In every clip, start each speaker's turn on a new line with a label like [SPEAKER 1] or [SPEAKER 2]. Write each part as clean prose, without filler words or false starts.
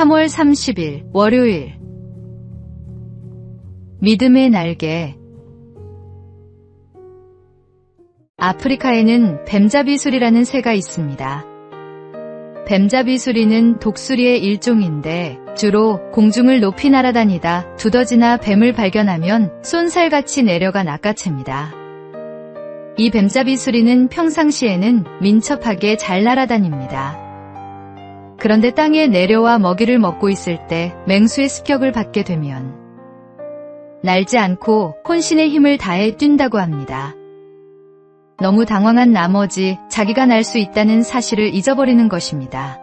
[SPEAKER 1] 3월 30일 월요일. 믿음의 날개. 아프리카에는 뱀잡이수리라는 새가 있습니다. 뱀잡이수리는 독수리의 일종인데 주로 공중을 높이 날아다니다 두더지나 뱀을 발견하면 쏜살같이 내려가 낚아챕니다. 이 뱀잡이수리는 평상시에는 민첩하게 잘 날아다닙니다. 그런데 땅에 내려와 먹이를 먹고 있을 때 맹수의 습격을 받게 되면 날지 않고 혼신의 힘을 다해 뛴다고 합니다. 너무 당황한 나머지 자기가 날 수 있다는 사실을 잊어버리는 것입니다.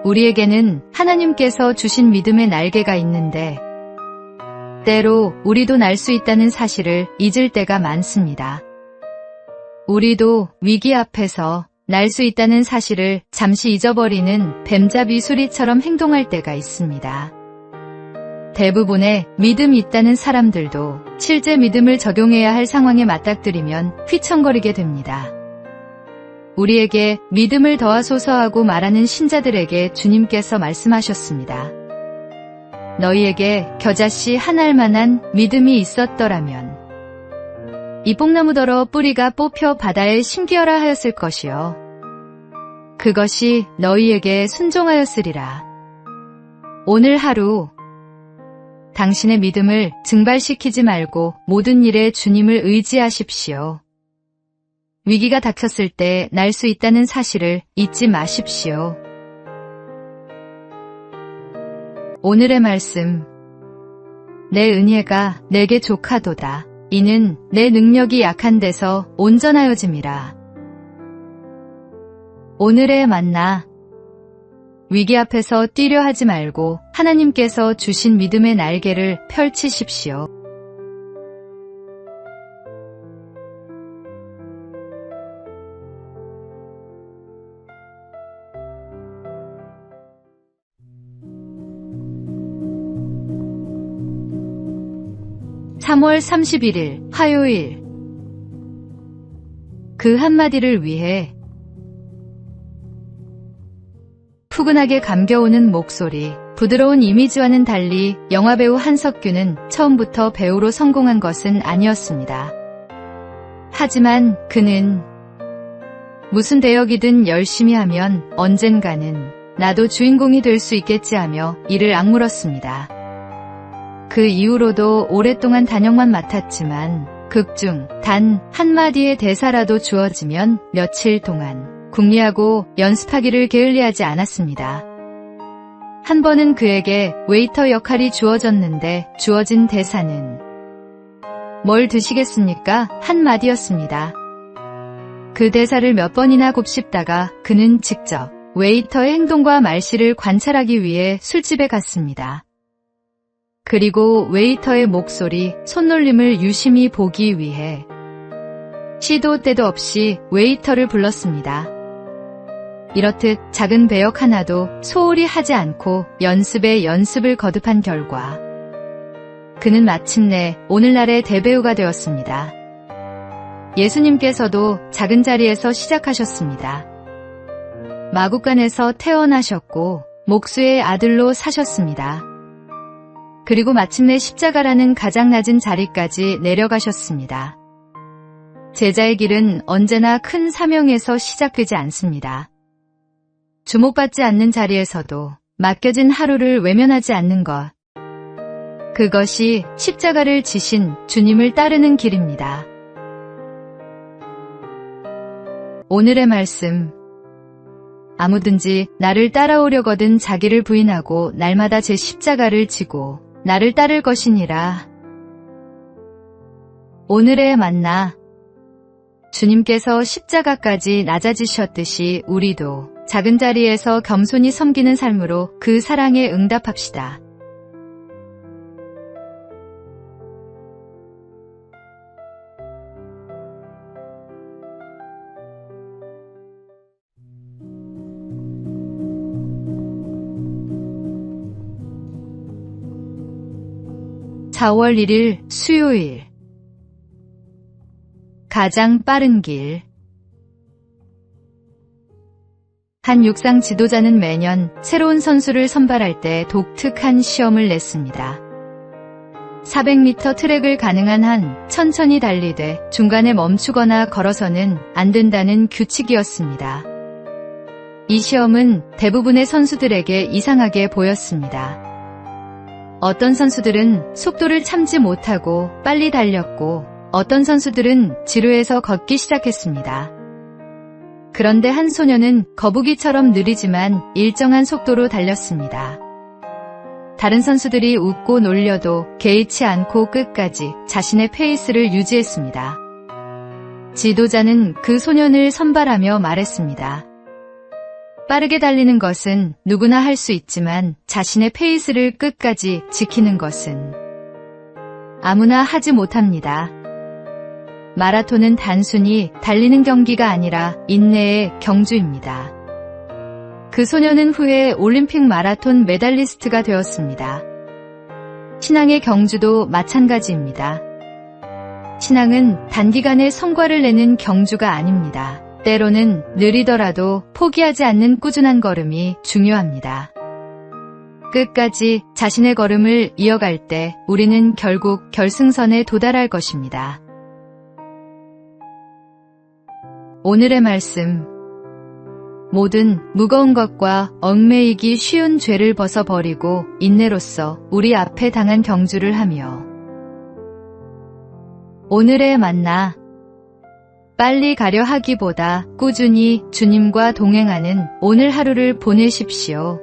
[SPEAKER 1] 우리에게는 하나님께서 주신 믿음의 날개가 있는데 때로 우리도 날 수 있다는 사실을 잊을 때가 많습니다. 우리도 위기 앞에서 날 수 있다는 사실을 잠시 잊어버리는 뱀잡이 수리처럼 행동할 때가 있습니다. 대부분의 믿음이 있다는 사람들도 실제 믿음을 적용해야 할 상황에 맞닥뜨리면 휘청거리게 됩니다. 우리에게 믿음을 더하소서 하고 말하는 신자들에게 주님께서 말씀하셨습니다. 너희에게 겨자씨 한 알만한 믿음이 있었더라면 이 뽕나무더러 뿌리가 뽑혀 바다에 심기어라 하였을 것이요 그것이 너희에게 순종하였으리라. 오늘 하루 당신의 믿음을 증발시키지 말고 모든 일에 주님을 의지하십시오. 위기가 닥쳤을 때 날 수 있다는 사실을 잊지 마십시오. 오늘의 말씀. 내 은혜가 내게 족하도다. 이는 내 능력이 약한 데서 온전하여짐이라. 오늘의 만나. 위기 앞에서 뛰려 하지 말고 하나님께서 주신 믿음의 날개를 펼치십시오. (3월 31일) 화요일. 그 한마디를 위해 푸근하게 감겨오는 목소리, 부드러운 이미지와는 달리 영화배우 한석규는 처음부터 배우로 성공한 것은 아니었습니다. 하지만 그는 무슨 대역이든 열심히 하면 언젠가는 나도 주인공이 될 수 있겠지 하며 이를 악물었습니다. 그 이후로도 오랫동안 단역만 맡았지만 극중 단 한마디의 대사라도 주어지면 며칠 동안 궁리하고 연습하기를 게을리하지 않았습니다. 한 번은 그에게 웨이터 역할이 주어졌는데 주어진 대사는 뭘 드시겠습니까? 한마디였습니다. 그 대사를 몇 번이나 곱씹다가 그는 직접 웨이터의 행동과 말씨를 관찰하기 위해 술집에 갔습니다. 그리고 웨이터의 목소리, 손놀림을 유심히 보기 위해 시도 때도 없이 웨이터를 불렀습니다. 이렇듯 작은 배역 하나도 소홀히 하지 않고 연습에 연습을 거듭한 결과 그는 마침내 오늘날의 대배우가 되었습니다. 예수님께서도 작은 자리에서 시작하셨습니다. 마국간에서 태어나셨고 목수의 아들로 사셨습니다. 그리고 마침내 십자가라는 가장 낮은 자리까지 내려가셨습니다. 제자의 길은 언제나 큰 사명에서 시작되지 않습니다. 주목받지 않는 자리에서도 맡겨진 하루를 외면하지 않는 것. 그것이 십자가를 지신 주님을 따르는 길입니다. 오늘의 말씀. 아무든지 나를 따라오려거든 자기를 부인하고 날마다 제 십자가를 지고 나를 따를 것이니라. 오늘의 만나. 주님께서 십자가까지 낮아지셨듯이 우리도 작은 자리에서 겸손히 섬기는 삶으로 그 사랑에 응답합시다. (4월 1일) 수요일. 가장 빠른 길. 한 육상 지도자는 매년 새로운 선수를 선발할 때 독특한 시험을 냈습니다. 400m 트랙을 가능한 한 천천히 달리되 중간에 멈추거나 걸어서는 안 된다는 규칙이었습니다. 이 시험은 대부분의 선수들에게 이상하게 보였습니다. 어떤 선수들은 속도를 참지 못하고 빨리 달렸고 어떤 선수들은 지루해서 걷기 시작했습니다. 그런데 한 소녀는 거북이처럼 느리지만 일정한 속도로 달렸습니다. 다른 선수들이 웃고 놀려도 개의치 않고 끝까지 자신의 페이스를 유지했습니다. 지도자는 그 소년을 선발하며 말했습니다. 빠르게 달리는 것은 누구나 할 수 있지만 자신의 페이스를 끝까지 지키는 것은 아무나 하지 못합니다. 마라톤은 단순히 달리는 경기가 아니라 인내의 경주입니다. 그 소녀는 후에 올림픽 마라톤 메달리스트가 되었습니다. 신앙의 경주도 마찬가지입니다. 신앙은 단기간에 성과를 내는 경주가 아닙니다. 때로는 느리더라도 포기하지 않는 꾸준한 걸음이 중요합니다. 끝까지 자신의 걸음을 이어갈 때 우리는 결국 결승선에 도달할 것입니다. 오늘의 말씀. 모든 무거운 것과 얽매이기 쉬운 죄를 벗어버리고 인내로써 우리 앞에 당한 경주를 하며. 오늘의 만나. 빨리 가려 하기보다 꾸준히 주님과 동행하는 오늘 하루를 보내십시오.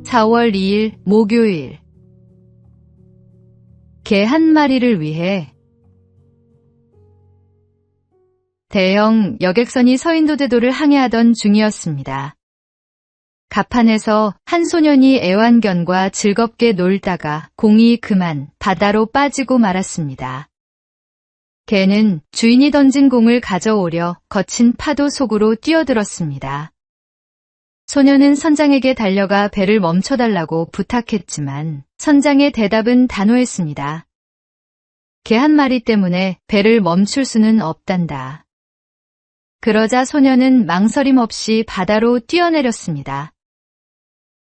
[SPEAKER 1] (4월 2일) 목요일. 개 한 마리를 위해. 대형 여객선이 서인도대도를 항해하던 중이었습니다. 갑판에서 한 소년이 애완견과 즐겁게 놀다가 공이 그만 바다로 빠지고 말았습니다. 개는 주인이 던진 공을 가져오려 거친 파도 속으로 뛰어들었습니다. 소년은 선장에게 달려가 배를 멈춰달라고 부탁했지만 선장의 대답은 단호했습니다. 개 한 마리 때문에 배를 멈출 수는 없단다. 그러자 소년은 망설임 없이 바다로 뛰어내렸습니다.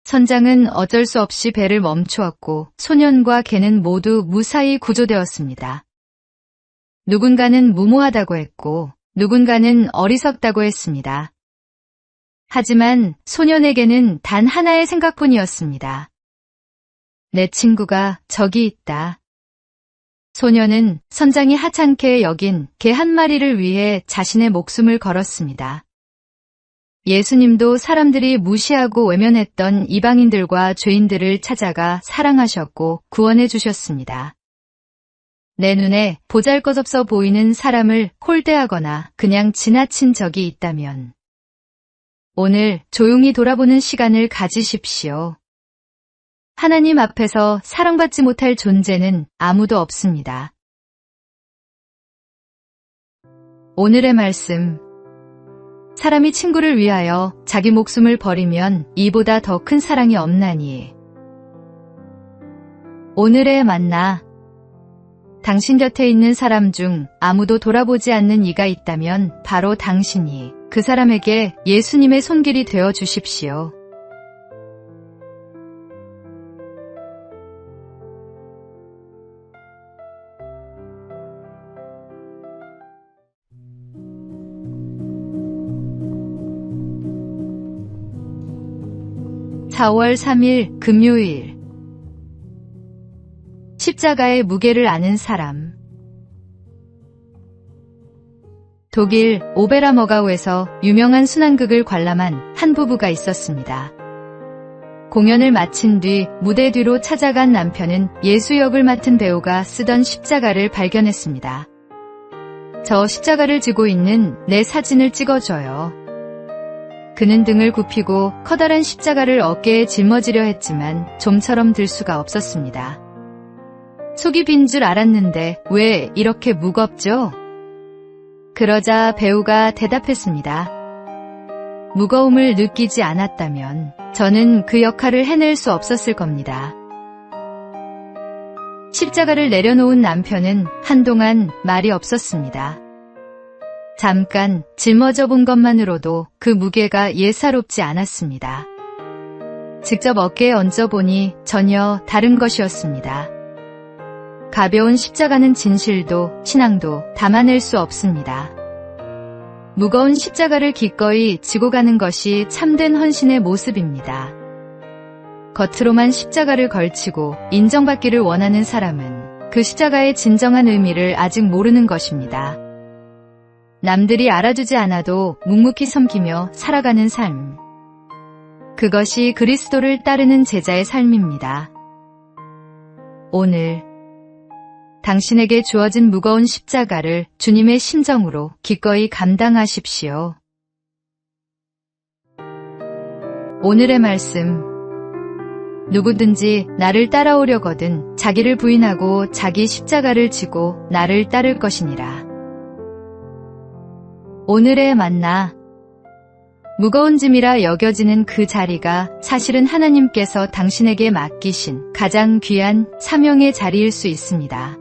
[SPEAKER 1] 선장은 어쩔 수 없이 배를 멈추었고 소년과 개는 모두 무사히 구조되었습니다. 누군가는 무모하다고 했고 누군가는 어리석다고 했습니다. 하지만 소년에게는 단 하나의 생각뿐이었습니다. 내 친구가 저기 있다. 소년은 선장이 하찮게 여긴 개 한 마리를 위해 자신의 목숨을 걸었습니다. 예수님도 사람들이 무시하고 외면했던 이방인들과 죄인들을 찾아가 사랑하셨고 구원해 주셨습니다. 내 눈에 보잘것없어 보이는 사람을 홀대하거나 그냥 지나친 적이 있다면 오늘 조용히 돌아보는 시간을 가지십시오. 하나님 앞에서 사랑받지 못할 존재는 아무도 없습니다. 오늘의 말씀. 사람이 친구를 위하여 자기 목숨을 버리면 이보다 더 큰 사랑이 없나니. 오늘의 만나. 당신 곁에 있는 사람 중 아무도 돌아보지 않는 이가 있다면 바로 당신이 그 사람에게 예수님의 손길이 되어 주십시오. (4월 3일) 금요일. 십자가의 무게를 아는 사람. 독일 오베라머가우에서 유명한 순환극을 관람한 한 부부가 있었습니다. 공연을 마친 뒤 무대 뒤로 찾아간 남편은 예수 역을 맡은 배우가 쓰던 십자가를 발견했습니다. 저 십자가를 지고 있는 내 사진을 찍어줘요. 그는 등을 굽히고 커다란 십자가를 어깨에 짊어지려 했지만 좀처럼 들 수가 없었습니다. 속이 빈 줄 알았는데 왜 이렇게 무겁죠? 그러자 배우가 대답했습니다. 무거움을 느끼지 않았다면 저는 그 역할을 해낼 수 없었을 겁니다. 십자가를 내려놓은 남편은 한동안 말이 없었습니다. 잠깐 짊어져 본 것만으로도 그 무게가 예사롭지 않았습니다. 직접 어깨에 얹어보니 전혀 다른 것이었습니다. 가벼운 십자가는 진실도 신앙도 담아낼 수 없습니다. 무거운 십자가를 기꺼이 지고 가는 것이 참된 헌신의 모습입니다. 겉으로만 십자가를 걸치고 인정받기를 원하는 사람은 그 십자가의 진정한 의미를 아직 모르는 것입니다. 남들이 알아주지 않아도 묵묵히 섬기며 살아가는 삶. 그것이 그리스도를 따르는 제자의 삶입니다. 오늘 당신에게 주어진 무거운 십자가를 주님의 심정으로 기꺼이 감당하십시오. 오늘의 말씀. 누구든지 나를 따라오려거든 자기를 부인하고 자기 십자가를 지고 나를 따를 것이니라. 오늘의 만나. 무거운 짐이라 여겨지는 그 자리가 사실은 하나님께서 당신에게 맡기신 가장 귀한 사명의 자리일 수 있습니다.